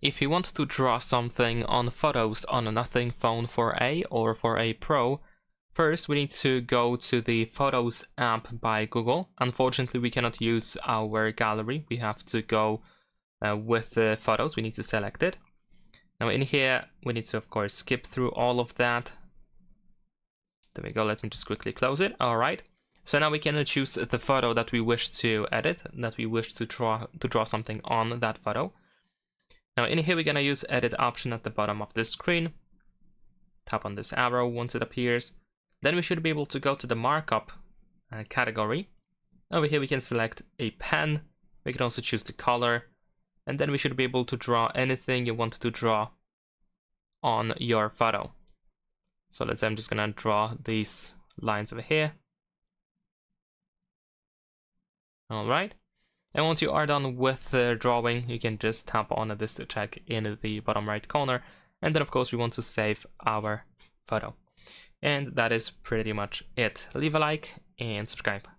if you want to draw something on Photos on a Nothing Phone 4a or 4a Pro, first we need to go to the Photos app by Google. Unfortunately, we cannot use our gallery. We have to go with the Photos. We need to select it. Now in here, we need to, of course, skip through all of that. There we go. Let me just quickly close it. All right. So now we can choose the photo that we wish to edit, that we wish to draw something on that photo. Now in here, we're going to use edit option at the bottom of the screen. Tap on this arrow once it appears. Then we should be able to go to the markup category. Over here, we can select a pen. We can also choose the color. And then we should be able to draw anything you want to draw on your photo. So let's say I'm just going to draw these lines over here. All right. And once you are done with the drawing, you can just tap on this to check in the bottom right corner. And then, of course, we want to save our photo. And that is pretty much it. Leave a like and subscribe.